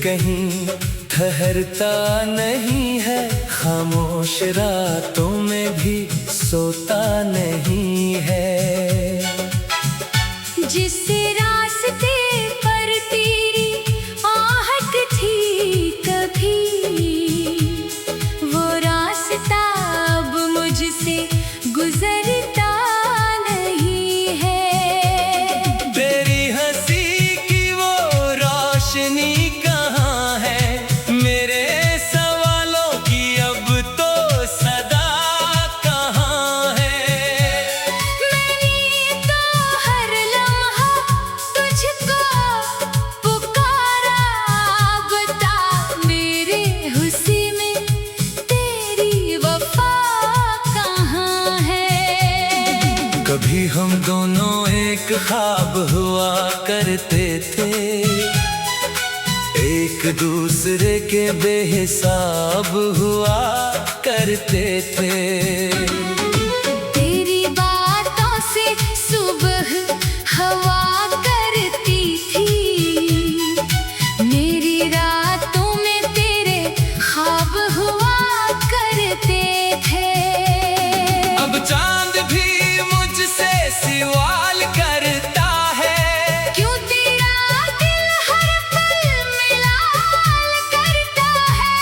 कहीं ठहरता नहीं है, खामोश रातों में भी सोता नहीं है। जिस रास्ते पर तेरी आहट थी कभी, वो रास्ता अब मुझसे गुजरता नहीं है। तेरी हंसी की वो रोशनी कहाँ है, मेरे सवालों की अब तो सदा कहाँ है। मैंने तो हर लम्हा तुझको पुकारा, बता मेरे हुस्न में तेरी वफा कहाँ है। कभी हम दोनों एक ख्वाब हुआ करते थे, एक दूसरे के बेहिसाब हुआ करते थे। तेरी बातों से सुबह हवा करती थी, मेरी रातों में तेरे ख्वाब हुआ करते थे। अब चांद भी मुझसे सवाल करता है, क्यों तेरा दिल हर पल मिलाल करता है।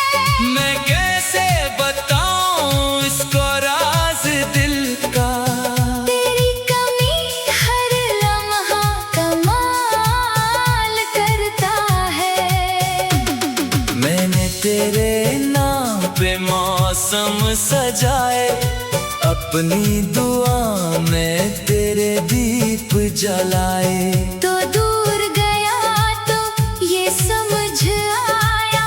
मैं कैसे बताऊं इसको राज दिल का। तेरी कमी हर लम्हा कमाल करता है। मैंने तेरे नाम पे मौसम सजाए, अपनी दुआ में तेरे दीप जलाए। तो दूर गया तो ये समझ आया,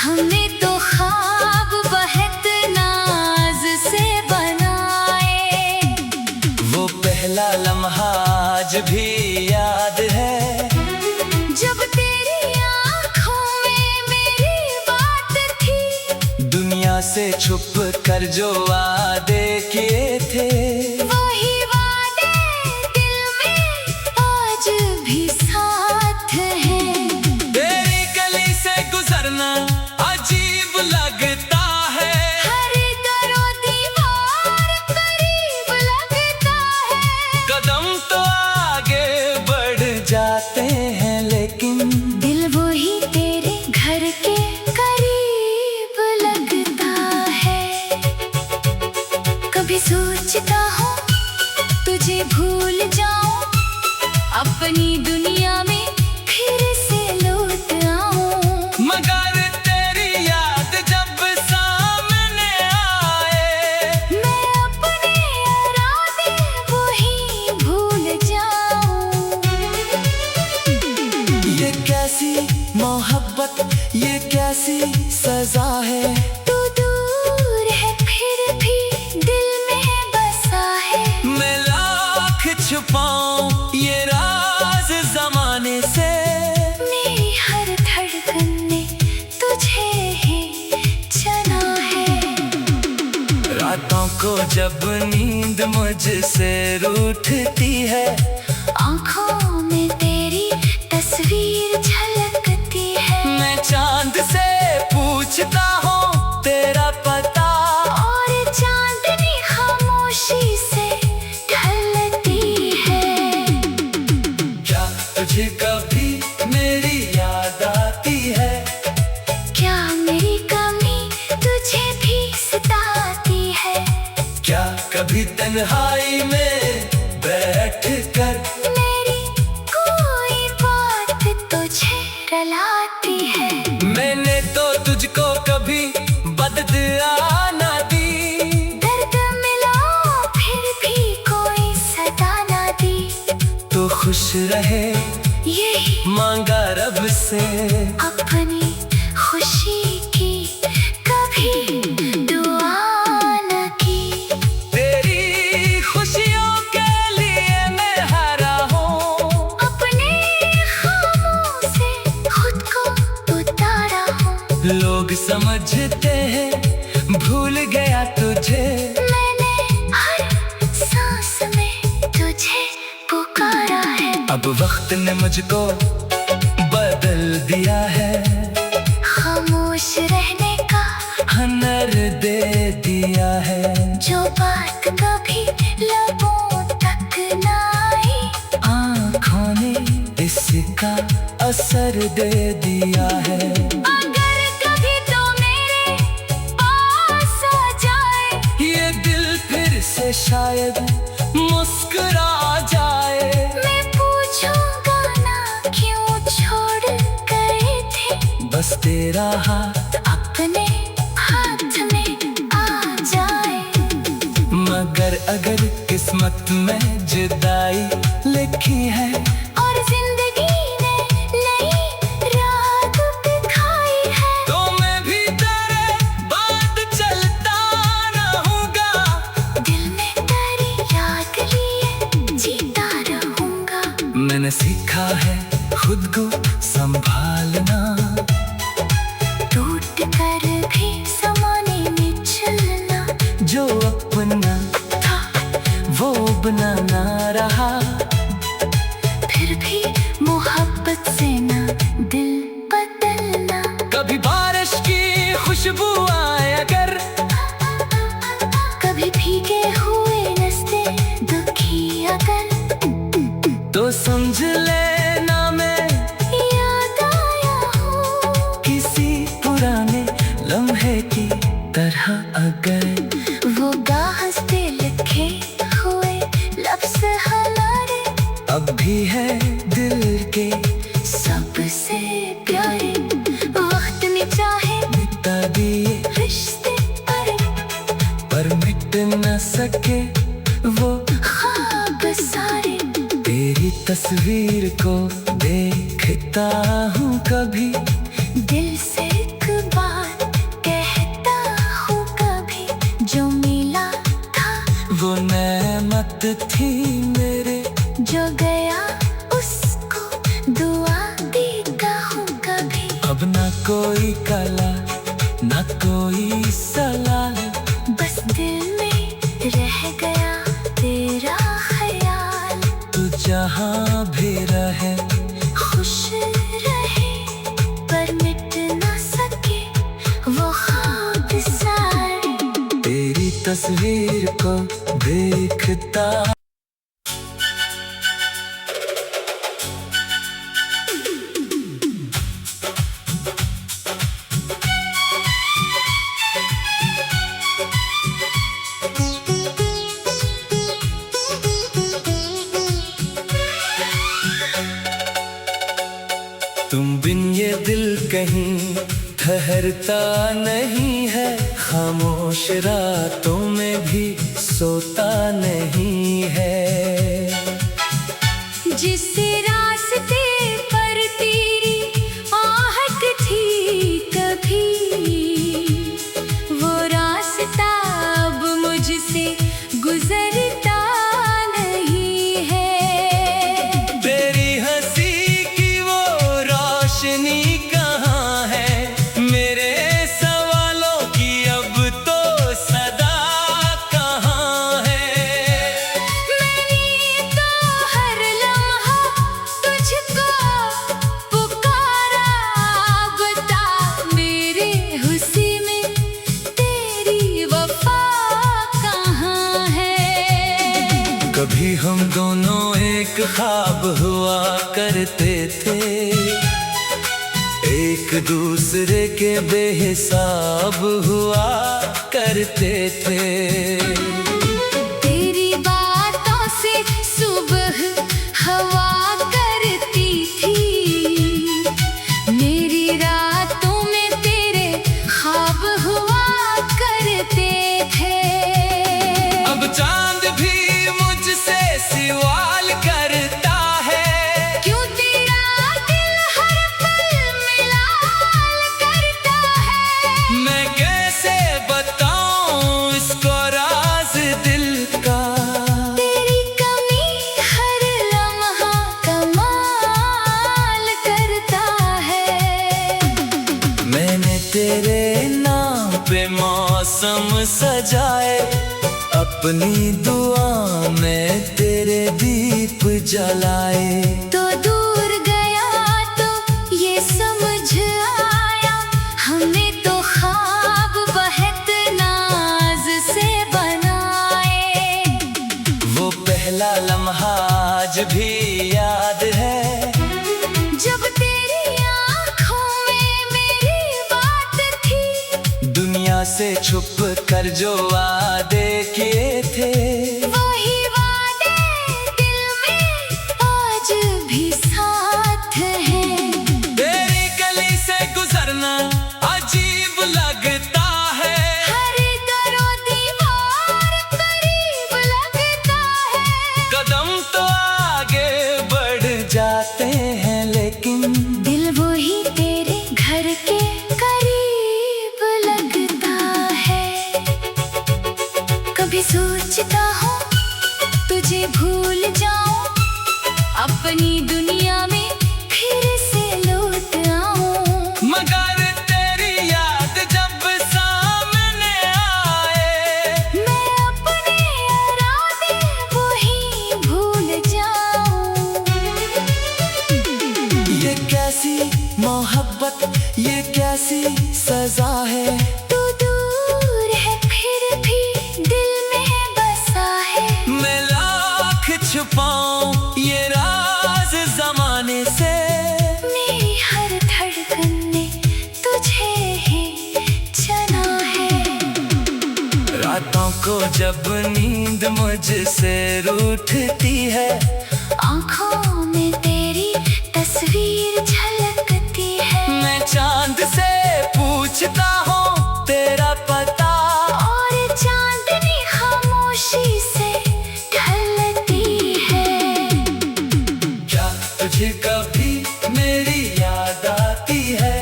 हमने तो ख्वाब बहुत नाज से बनाए। वो पहला लम्हा आज भी याद है, जब तेरी आँखों में मेरी बात थी, दुनिया से छुप कर जो वादे किए थे। वही वादे दिल में आज भी साथ हैं। तेरी गली से गुजरना अजीब लगता है, हर दरो दीवार करीब लगता है। कदम तो आगे बढ़ जाते हैं लेकिन दिल वही तेरे घर के करीब लगता है। कभी सोचता हूँ तुझे भूल जाऊं, अपनी दुनिया में फिर से लौट आऊं। मगर तेरी याद जब सामने आए, मैं अपने इरादे वही भूल जाऊं। ये कैसी मोहब्बत, ये कैसी सजा है। तू दूर है फिर भी दिल में बसा है। मैं लाख छुपाऊं ये राज जमाने से, मेरी हर धड़कन ने तुझे ही चुना है। रातों को जब नींद मुझसे रूठती है, आँखों में तेरी तस्वीर झलकती है। मैं चांद से पूछता हूँ तेरा पता, और चांदनी खामोशी से ढलती है। क्या तुझे कभी मेरी याद आती है। क्या मेरी कमी तुझे भी सताती है। क्या कभी तन्हाई में बैठ कर मेरी कोई बात तुझे रुलाती है। मैंने तो तुझको कभी बददुआ ना दी, दर्द मिला फिर भी कोई सदा ना दी। तो खुश रहे यही मांगा रब से, अपनी खुशी की कभी दुआ न की। तेरी खुशियों के लिए मैं हारा हूँ, अपने ख्वाबों से खुद को उतारा हूँ। लोग समझते हैं भूल गया तुझे, मैंने हर सांस में तुझे पुकारा है। अब वक्त ने मुझको बदल दिया है। खुश रहने का हुनर दे दिया है। जो बात कभी लबों तक ना आई, आँखों ने इसका असर दे दिया है। अगर कभी तो मेरे पास आ जाए, ये दिल फिर से शायद मुस्कुरा जाए। मैं पूछूंगा ना क्यों छोड़ गए थे, बस तेरा हाथ अपने हाथ में आ जाए। मगर अगर किस्मत में जुदाई लिखी है और जिंदगी ने नई राह दिखाई है, तो मैं भी तेरे बाद चलता रहूंगा। दिल में तेरी याद लिए जीता रहूंगा। मैंने सीखा है खुद को संभालना, टूट कर भी समाने में चलना। जो अपना था वो अपना ना रहा, फिर भी मोहब्बत से ना दिल बदलना। कभी बारिश की खुशबू आए अगर, कभी भीगे हुए रास्ते दुखी अगर, तो समझ लेना मैं याद आया हूँ किसी पुराने लम्हे की तरह। अगर वो हंसते लिखे हुए लफ्ज़ हमारे अब भी है दिल के सबसे प्यारे। वक्त ने चाहे मिटा दिए रिश्ते पर मिट न सके वो ख्वाब सारे। तेरी तस्वीर को देखता हूँ कभी, दिल से एक बार कहता हूँ कभी, जो मिला था वो नेमत थी मेरे। जो गया उसको दुआ देता हूँ कभी। अब ना कोई कला ना कोई सलाह, बस दिल में रह गया तेरा ख्याल। तू जहाँ भी रहे खुश रहे पर मिट ना सके वो ख्वाब सारे। तेरी तस्वीर को देखता। तुम बिन ये दिल कहीं ठहरता नहीं है, खामोश रातों में भी सोता नहीं है। जिस रास्ते पर तेरी आहट थी कभी, वो रास्ता अब मुझसे गुजरता नहीं है। तेरी हंसी की वो रोशनी कहाँ है, मेरे सवालों की अब तो सदा कहाँ है। मैंने तो हर लम्हा तुझको पुकारा, बता मेरे हुस्न में तेरी वफा कहाँ है। कभी हम दोनों एक ख्वाब हुआ करते थे, एक दूसरे के बेहिसाब हुआ करते थे। तेरी बातों से सुबह हवा करती थी, मेरी रातों में तेरे ख्वाब हुआ करते थे। अब चांद भी मुझसे सवाल करता है, क्यों तेरा दिल हर पल मिलाल करता है। मैं कैसे बताऊं इसको राज दिल का। तेरी कमी हर लम्हा कमाल करता है। मैंने तेरे नाम पे मौसम सजाए, अपनी दुआ में तेरे दीप जलाए। तो दूर गया तो ये समझ आया, हमें पहला लम्हा आज भी याद है, जब तेरी आँखों में मेरी बात थी। दुनिया से छुप कर जो वादे किए थे, वही वादे दिल में आज भी साथ हैं। तेरी गली से गुजरना अजीब लगता है, हर दरो दीवार करीब लगता है। कदम तो आगे बढ़ जाते हैं लेकिन दिल वही तेरे घर के करीब लगता है। कभी सोचता हूँ तुझे भूल जाऊं, अपनी दुनिया में फिर से लौट आऊं। मगर तेरी याद जब सामने आए, मैं अपने इरादे वही भूल जाऊं। ये कैसी मोहब्बत, ये कैसी सजा है। तू दूर है फिर भी दिल में बसा है। मैं लाख छुपाऊं ये राज जमाने से, मेरी हर धड़कन ने तुझे ही चुना है। रातों को जब नींद मुझसे रूठती है, आँखों में तेरी तस्वीर झलकती है। मैं चांद से पूछता हूँ तेरा पता, और चांदनी खामोशी से ढलती है। क्या तुझे कभी मेरी याद आती है।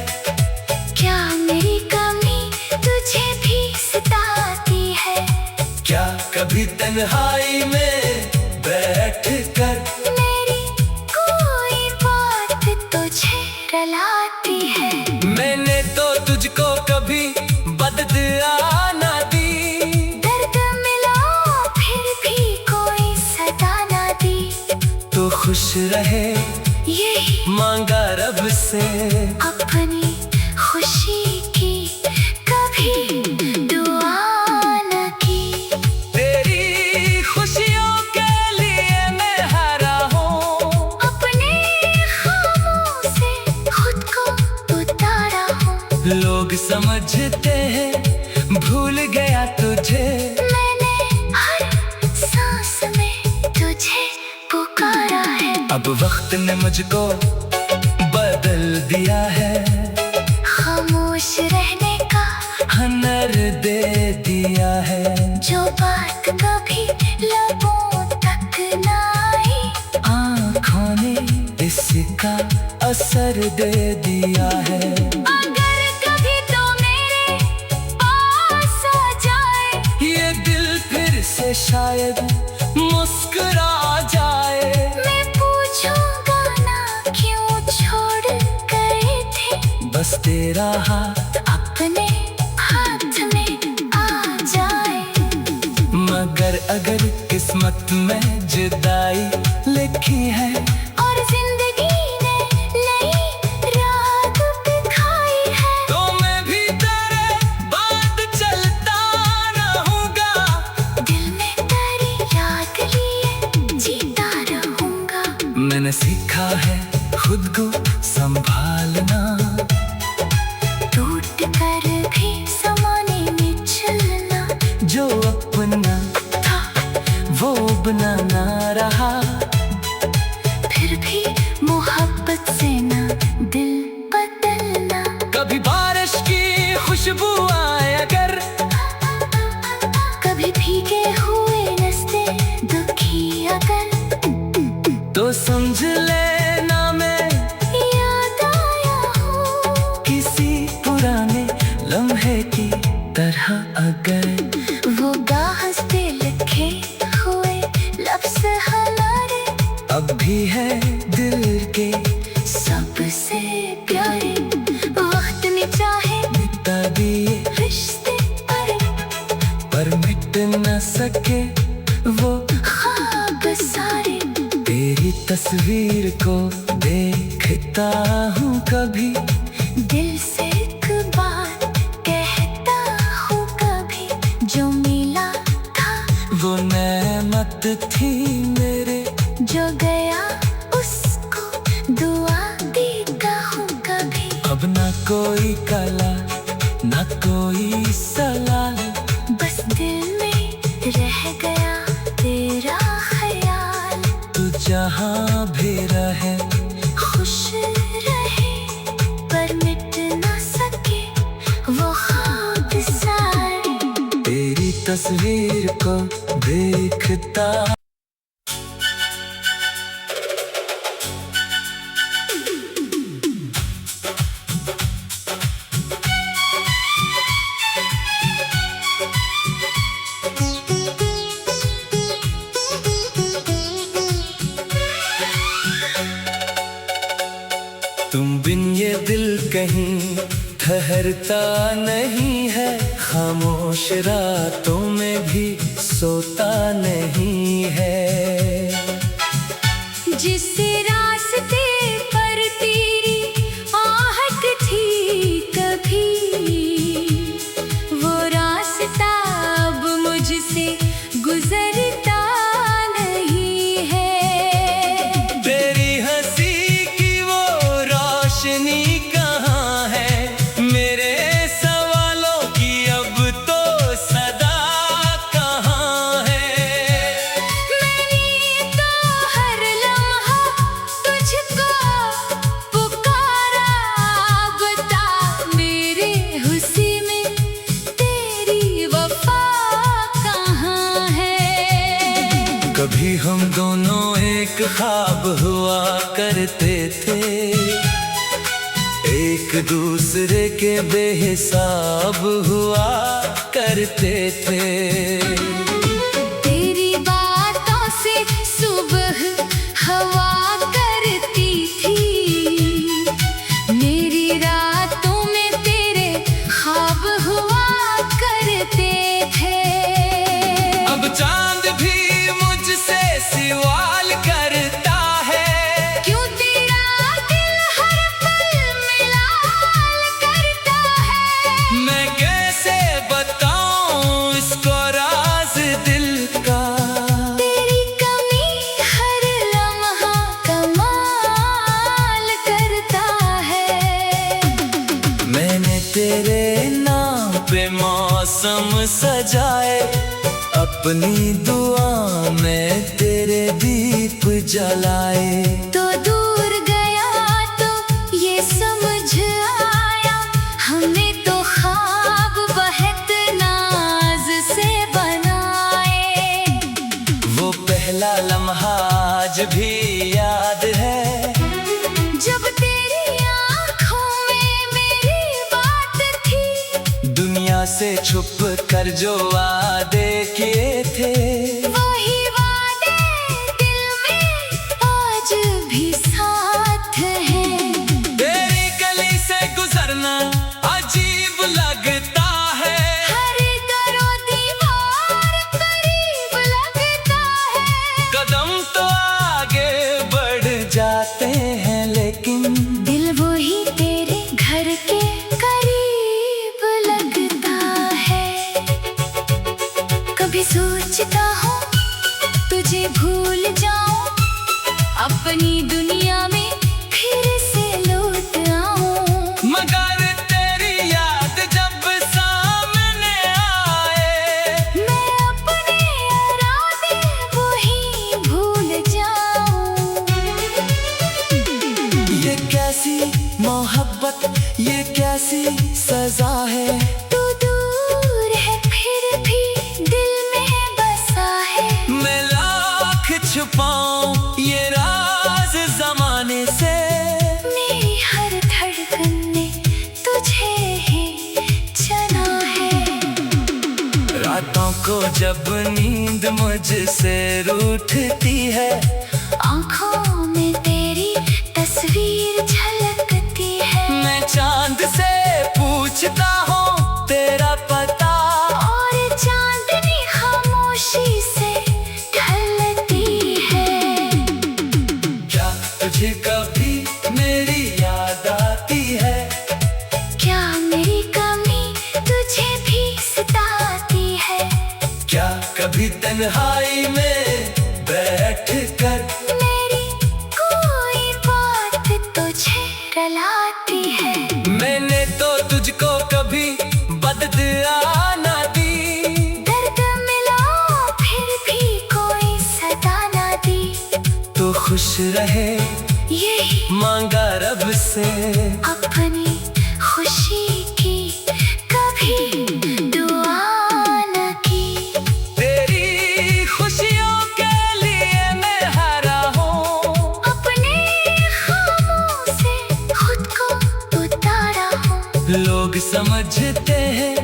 क्या मेरी कमी तुझे भी सताती है। क्या कभी तन्हाई में बैठ कर मेरी कोई बात तुझे रुलाती है। मैंने तो तुझको कभी बददुआ ना दी, दर्द मिला फिर भी कोई सदा ना दी। तो खुश रहे यही मांगा रब से, अपनी खुशी की कभी दुआ न की। तेरी खुशियों के लिए मैं हारा हूँ, अपने ख्वाबों से खुद को उतारा हूँ। लोग समझते हैं भूल गया तुझे, मैंने हर सांस में तुझे पुकारा है। अब वक्त ने मुझको बदल दिया है, खामोश रहने का हुनर दे दिया है। जो बात कभी लबों तक न आई, आँखों ने इसका असर दे दिया है। अगर कभी तो मेरे पास आ जाए, ये दिल फिर से शायद मुस्कुरा जाए। मैं पूछूंगा ना क्यों छोड़ गए थे। बस तेरा हाथ अपने हाथ में आ जाए। मगर अगर किस्मत में जुदाई लिखी है, और जिंदगी ने नई राह दिखाई है, तो मैं भी तेरे बाद चलता रहूंगा। दिल में तेरी याद लिए जीता रहूंगा। मैंने सीखा है खुद को संभालना, टूट कर भी समाने में चलना। जो अपना था वो अपना ना रहा, फिर भी मोहब्बत से ना दिल बदलना। कभी बारिश की खुशबू आए अगर, कभी भीगे हुए रास्ते दुखी अगर, तो समझ लेना मैं याद आया हूँ किसी पुराने लम्हे की तरह। अगर वो गाहस पे लिखे हुए लफ्ज़ हमारे अब भी है दिल के सबसे प्यारे। वक्त ने चाहे मिटा दिए रिश्ते पर मिट न सके वो ख्वाब सारे। तेरी तस्वीर को देखता हूँ कभी, दिल से एक बात कहता हूँ कभी, जो मिला था वो नेमत थी मेरी। कोई कला न कोई सलाह, बस दिल में रह गया तेरा ख्याल। तू जहाँ भी रहे खुश रहे पर मिट ना सके वो ख्वाब सारे। तेरी तस्वीर को देखता तुम बिन ये दिल कहीं ठहरता नहीं है, खामोश रातों में भी सोता नहीं है। जिस रास्ते पर तेरी आहट थी कभी, वो रास्ता अब मुझसे गुजरता नहीं है। तेरी हंसी की वो रोशनी कहाँ है, मेरे सवालों की अब तो सदा कहाँ है। मैंने तो हर लम्हा तुझको पुकारा, बता मेरे हुस्न में तेरी वफा कहाँ है। कभी हम दोनों एक ख्वाब हुआ करते थे, एक दूसरे के बेहिसाब हुआ करते थे। तेरी बातों से सुबह हवा करती थी, मेरी रातों में तेरे ख्वाब हुआ करते थे। अब चांद भी मुझसे सवाल करता है, क्यों तेरा दिल हर पल मिलाल करता है। मैं कैसे बताऊं इसको राज दिल का। तेरी कमी हर लम्हा कमाल करता है। मैंने तेरे नाम पे मौसम सजाए, अपनी दुआ में तेरे दीप जलाए। तो दूर गया तो ये समझ आया, हमें तो ख्वाब बहुत नाज से बनाए। वो पहला लम्हा आज भी याद है, जब तेरी आँखों में मेरी बात थी, दुनिया से छुप कर जो वादे किए थे। वही वादे दिल में आज भी साथ हैं। तेरी गली से गुजरना अजीब लगता है, हर दरो दीवार करीब लगता है। कदम तो आगे बढ़ जाते हैं लेकिन दिल वही तेरे घर के करीब लगता है। कभी सोचता हूँ तुझे भूल जाऊं, अपनी दुनिया में फिर से लौट आऊं। मगर तेरी याद जब सामने आए, मैं अपने इरादे वही भूल जाऊं। ये कैसी मोहब्बत, ये कैसी सजा है। तू दूर है फिर भी दिल में बसा है। मैं लाख छुपाऊं ये राज जमाने से, मेरी हर धड़कन ने तुझे ही चुना है। रातों को जब नींद मुझसे रूठती है, आँखों में तेरी तस्वीर झलकती है। मैं चांद से पूछता हूँ तेरा पता, और चांदनी खामोशी से ढलती है। क्या तुझे कभी मेरी याद आती है। क्या मेरी कमी तुझे भी सताती है। क्या कभी तन्हाई में बैठ कर मेरी कोई बात तुझे रुलाती है। मैंने खुश रहे यही मांगा रब से। अपनी खुशी की कभी दुआ न की। तेरी खुशियों के लिए मैं हारा हूँ, अपने खामों से खुद को उतारा हूँ। लोग समझते हैं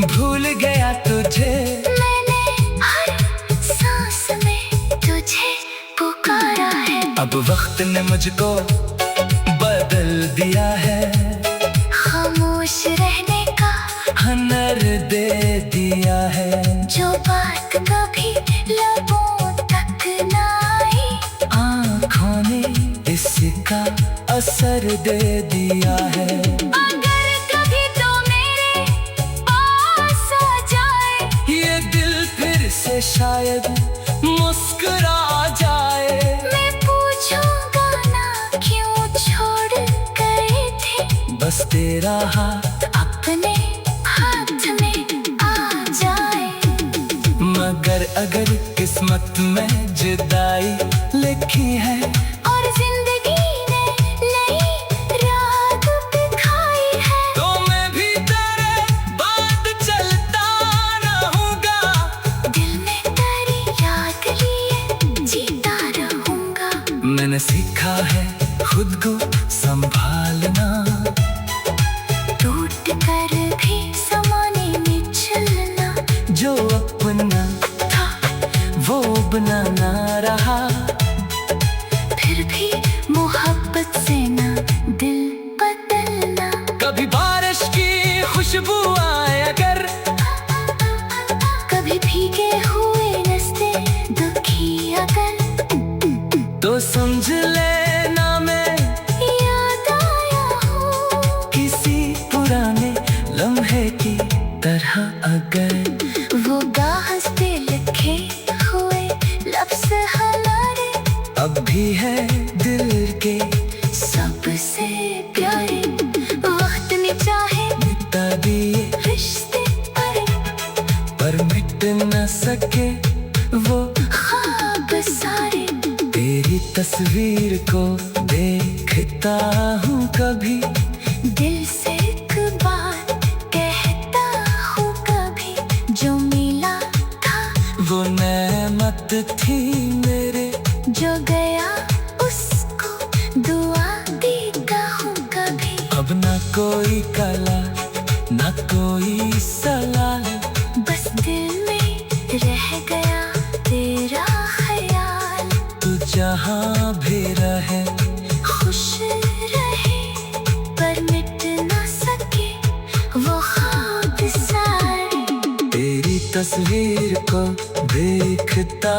भूल गया तुझे। मैंने हर सांस में तुझे पुकारा है। अब वक्त ने मुझको बदल दिया है, खामोश रहने का हुनर दे दिया है। जो बात कभी लबों तक न आई, आँखों ने इसका असर दे दिया है। अगर कभी तो मेरे पास आ जाए, ये दिल फिर से शायद मुस्कुरा जाए। मैं पूछूंगा ना क्यों छोड़ गए थे। बस तेरा हाथ अपने हाथ में आ जाए। मगर अगर किस्मत में जुदाई लिखी है और जिंदगी ने नई रात दिखाई है, तो मैं भी तेरे बाद चलता रहूंगा। दिल में तेरी याद लिए जीता रहूंगा। मैंने सीखा है खुद को संभालना, टूट कर भी समाने में चलना। जो अपना था वो अपना ना रहा। फिर भी मोहब्बत से ना दिल बदलना। कभी बारिश की खुशबू आए अगर, कभी भीगे हुए रास्ते दुखी अगर, तो समझ लेना मैं याद आया हूँ किसी पुराने लम्हे की तरह। अगर वो कागज पे लिखे हुए लफ्ज़ हमारे अब भी है दिल के सबसे प्यारे। वक्त ने चाहे मिटा दिए रिश्ते पर मिट न सके वो ख्वाब सारे। तेरी तस्वीर को देखता हूँ कभी, दिल से एक बात कहता हूँ कभी, जो मिला था वो नेमत थी मेरे। जो गया उसको दुआ देता हूँ कभी। अब ना कोई कला ना कोई सलाह, बस दिल में रह गया तेरा ख्याल। तू जहाँ भी रहे खुश रहे पर मिट ना सके वो ख्वाब सारे। तेरी तस्वीर को देखता